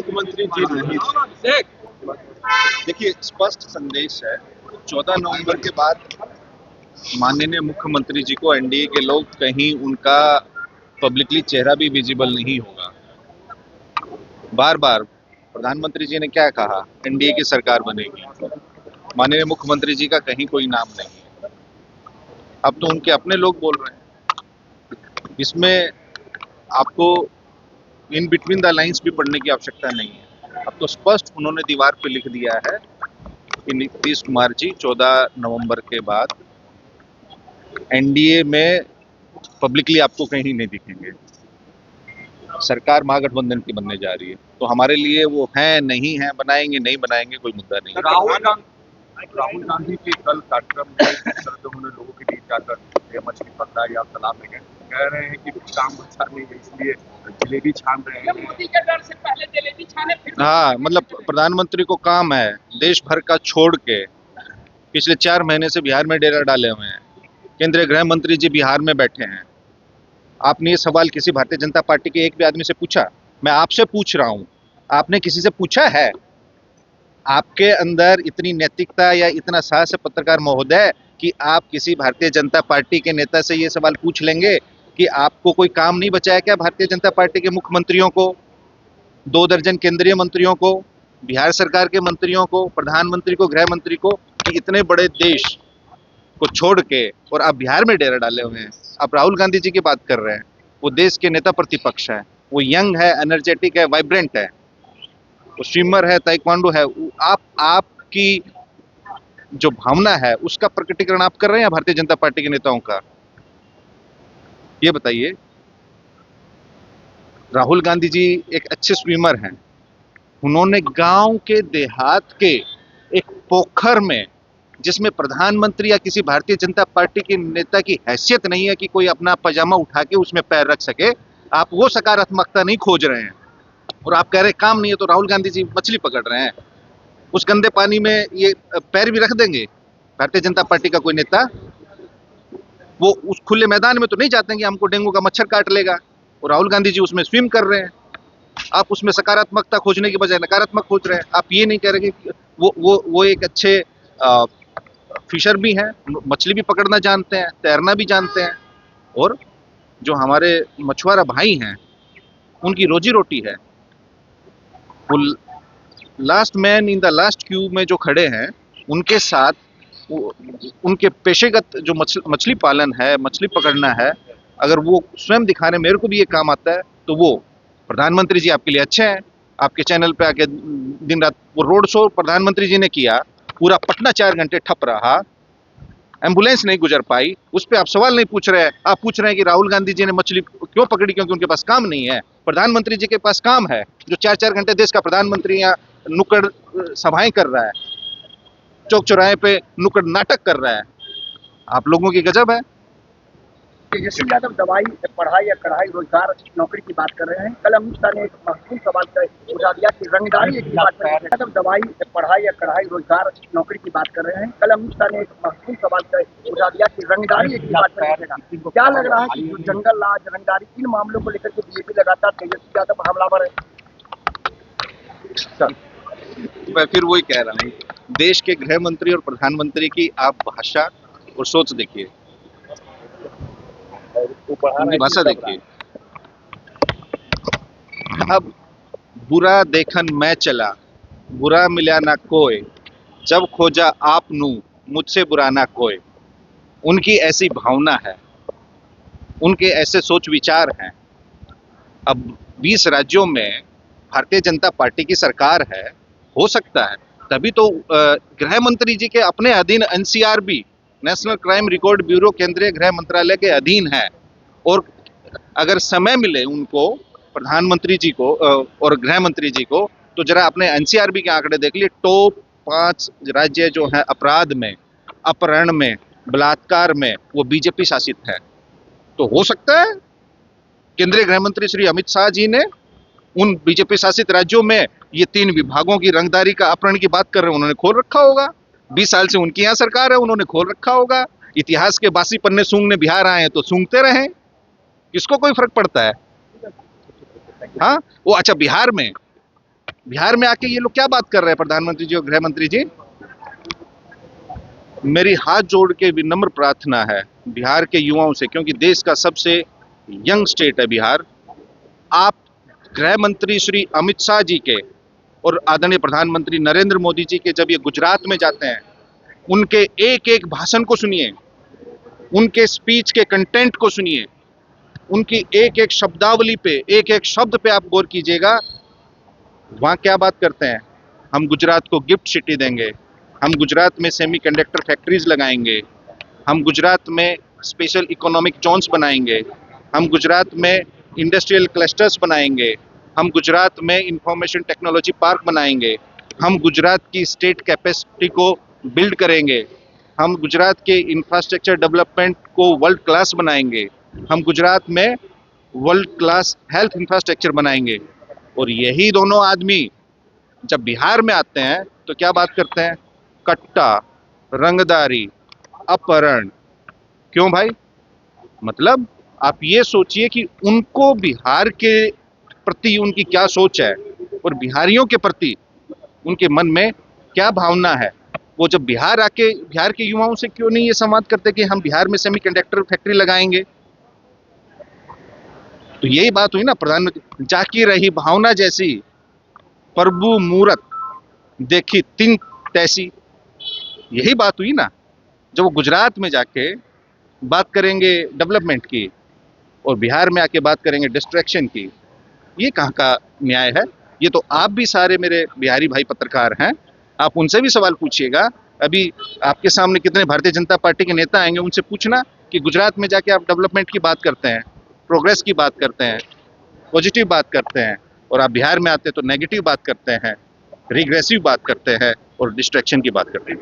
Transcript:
मुख्यमंत्री जी नहीं थे। देखिए, स्पष्ट संदेश है। 14 नवंबर के बाद माननीय मुख्यमंत्री जी को एनडीए के लोग कहीं उनका पब्लिकली चेहरा भी विजिबल नहीं होगा। बार बार प्रधानमंत्री जी ने क्या कहा, एनडीए की सरकार बनेगी। माननीय मुख्यमंत्री जी का कहीं कोई नाम नहीं। अब तो उनके अपने लोग बोल रहे हैं। इसमें आपको इन बिटवीन द लाइंस भी पढ़ने की आवश्यकता नहीं है। अब तो स्पष्ट उन्होंने दीवार पे लिख दिया है कि नीतीश कुमार जी 14 नवंबर के बाद एनडीए में पब्लिकली आपको कहीं नहीं दिखेंगे। सरकार महागठबंधन की बनने जा रही है, तो हमारे लिए वो है नहीं है, बनाएंगे नहीं बनाएंगे कोई मुद्दा नहीं है। राहुल गांधी के कल कार्यक्रम में उन्होंने लोगों के बीच जाकर मछली पकड़ा या तालाब में गए, कह रहे हैं कि काम अच्छा नहीं है इसलिए जलेबी छान रहे हैं। मोदी के डर से पहले जलेबी छाने फिर हाँ, मतलब प्रधानमंत्री को काम है देश भर का छोड़ के पिछले 4 महीने से बिहार में डेरा डाले हुए हैं। केंद्रीय गृह मंत्री जी बिहार में बैठे हैं। आपने ये सवाल किसी भारतीय जनता पार्टी के एक भी आदमी से पूछा? मैं आपसे पूछ रहा हूं, आपने किसी से पूछा है? आपके अंदर इतनी नैतिकता या इतना साहस है पत्रकार महोदय कि आप किसी भारतीय जनता पार्टी के नेता से ये सवाल पूछ लेंगे कि आपको कोई काम नहीं बचा है क्या? भारतीय जनता पार्टी के मुख्यमंत्रियों को, 2 दर्जन केंद्रीय मंत्रियों को, बिहार सरकार के मंत्रियों को, प्रधानमंत्री को, गृह मंत्री को, कि इतने बड़े देश को छोड़ के और आप बिहार में डेरा डाले हुए हैं। आप राहुल गांधी जी की बात कर रहे हैं। वो देश के नेता प्रतिपक्ष है, वो यंग है, एनर्जेटिक है, वाइब्रेंट है, वो स्विमर है, ताइक्वांडो है। आपकी जो भावना है उसका प्रकटीकरण आप कर रहे हैं भारतीय जनता पार्टी के नेताओं का? ये बताइए। राहुल गांधी जी एक अच्छे स्विमर हैं। उन्होंने गांव के देहात के एक पोखर में, जिसमें प्रधानमंत्री या किसी भारतीय जनता पार्टी के नेता की हैसियत नहीं है कि कोई अपना पजामा उठा के उसमें पैर रख सके, आप वो सकारात्मकता नहीं खोज रहे हैं। और आप कह रहे काम नहीं है, तो राहुल गांधी जी मछली पकड़ रहे हैं। उस गंदे पानी में ये पैर भी रख देंगे भारतीय जनता पार्टी का कोई नेता? वो उस खुले मैदान में तो नहीं जाते हैं कि हमको डेंगू का मच्छर काट लेगा। और राहुल गांधी जी उसमें स्विम कर रहे हैं। आप उसमें सकारात्मकता खोजने की बजाय नकारात्मक खोज रहे हैं। आप ये नहीं कह रहे कि वो एक अच्छे फिशर भी हैं, मछली भी पकड़ना जानते हैं, तैरना भी जानते हैं, और जो हमारे मछुआरा भाई हैं उनकी रोजी रोटी है। वो last man in the last Q में जो खड़े हैं, उनके साथ उनके पेशेगत जो मछली पालन है, मछली पकड़ना है, अगर वो स्वयं दिखा रहे मेरे को भी ये काम आता है, तो वो प्रधानमंत्री जी आपके लिए अच्छे हैं। आपके चैनल पे आके दिन रात वो रोड शो प्रधानमंत्री जी ने किया, पूरा पटना 4 घंटे ठप रहा, एम्बुलेंस नहीं गुजर पाई। उस पर आप सवाल नहीं पूछ रहे हैं। आप पूछ रहे हैं कि राहुल गांधी जी ने मछली क्यों पकड़ी, क्योंकि उनके पास काम नहीं है। प्रधानमंत्री जी के पास काम है। जो 4-4 घंटे देश का प्रधानमंत्री यहाँ नुक्कड़ सभाएं कर रहा है, चौक चौराहे पे नुक्कड़ नाटक कर रहा है। आप लोगों की गजब है। तेजस्वी यादव दवाई, पढ़ाई या कढ़ाई, रोजगार, नौकरी की बात कर रहे हैं। कल अमित शाह ने एक महत्वपूर्ण सवाल उठा दिया कि रंगदारी एक बात कर रहे हैं। यादव दवाई, पढ़ाई या कढ़ाई, रोजगार, नौकरी की बात कर रहे हैं। कल अमित शाह ने एक महत्वपूर्ण सवाल उठा दिया कि रंगदारी एक बात कर रहे हैं। क्या लग रहा है कि जो जंगल राज, रंगदारी, इन मामलों को लेकर के बीजेपी लगातार तेजस्वी यादव हमलावर है? मैं फिर वही कह रहा हूँ, देश के गृह मंत्री और प्रधानमंत्री की आप भाषा और सोच देखिए, उनकी भाषा देखिए। अब बुरा देखन मैं चला, बुरा मिला ना कोई, जब खोजा आप नू, मुझसे बुरा ना कोई। उनकी ऐसी भावना है, उनके ऐसे सोच विचार हैं। अब 20 राज्यों में भारतीय जनता पार्टी की सरकार है, हो सकता है तभी तो गृह मंत्री जी के अपने अधीन NCRB, national crime record bureau, केंद्रीय गृह मंत्रालय के अधीन है। और अगर समय मिले उनको, प्रधानमंत्री जी को और गृह मंत्री जी को, तो जरा अपने एनसीआरबी के आंकड़े देख लिए। टॉप 5 राज्य जो हैं अपराध में, अपहरण में, बलात्कार में, वो बीजेपी शासित है। तो हो सकता है केंद्रीय गृह मंत्री श्री अमित शाह जी ने उन बीजेपी शासित राज्यों में ये 3 विभागों की रंगदारी का अपहरण की बात कर रहे हैं, उन्होंने खोल रखा होगा। 20 साल से उनकी यहाँ सरकार है, उन्होंने खोल रखा होगा। इतिहास के बासी पन्ने सूंघने बिहार आए हैं तो सूंघते रहें, किसको कोई फर्क पड़ता है? हाँ, वो अच्छा, बिहार में बिहार में आके ये लोग क्या बात कर रहे हैं प्रधानमंत्री जी और गृह मंत्री जी? मेरी हाथ जोड़ के विनम्र प्रार्थना है बिहार के युवाओं से, क्योंकि देश का सबसे यंग स्टेट है बिहार। आप गृह मंत्री श्री अमित शाह जी के और आदरणीय प्रधानमंत्री नरेंद्र मोदी जी के जब ये गुजरात में जाते हैं, उनके एक एक भाषण को सुनिए, उनके स्पीच के कंटेंट को सुनिए, उनकी एक एक शब्दावली पे, एक एक शब्द पे आप गौर कीजिएगा। वहां क्या बात करते हैं? हम गुजरात को गिफ्ट सिटी देंगे, हम गुजरात में सेमीकंडक्टर फैक्ट्रीज लगाएंगे, हम गुजरात में स्पेशल इकोनॉमिक जोन्स बनाएंगे, हम गुजरात में इंडस्ट्रियल क्लस्टर्स बनाएंगे, हम गुजरात में इंफॉर्मेशन टेक्नोलॉजी पार्क बनाएंगे, हम गुजरात की स्टेट कैपेसिटी को बिल्ड करेंगे, हम गुजरात के इंफ्रास्ट्रक्चर डेवलपमेंट को वर्ल्ड क्लास बनाएंगे, हम गुजरात में वर्ल्ड क्लास हेल्थ इंफ्रास्ट्रक्चर बनाएंगे। और यही दोनों आदमी जब बिहार में आते हैं तो क्या बात करते हैं? कट्टा, रंगदारी, अपहरण। क्यों भाई? मतलब आप ये सोचिए कि उनको बिहार के प्रति उनकी क्या सोच है और बिहारियों के प्रति उनके मन में क्या भावना है। वो जब बिहार आके बिहार के युवाओं से क्यों नहीं ये संवाद करते कि हम बिहार में सेमीकंडक्टर फैक्ट्री लगाएंगे? तो यही बात हुई ना प्रधानमंत्री, जाकी रही भावना जैसी, प्रभु मूरत देखी तीन तैसी। यही बात हुई ना। जब वो गुजरात में जाके बात करेंगे डेवलपमेंट की और बिहार में आके बात करेंगे डिस्ट्रैक्शन की, ये कहाँ का न्याय है? ये तो आप भी सारे मेरे बिहारी भाई पत्रकार हैं, आप उनसे भी सवाल पूछिएगा। अभी आपके सामने कितने भारतीय जनता पार्टी के नेता आएंगे, उनसे पूछना कि गुजरात में जाके आप डेवलपमेंट की बात करते हैं, प्रोग्रेस की बात करते हैं, पॉजिटिव बात करते हैं, और आप बिहार में आते हैं तो नेगेटिव बात करते हैं, रिग्रेसिव बात करते हैं और डिस्ट्रैक्शन की बात करते हैं।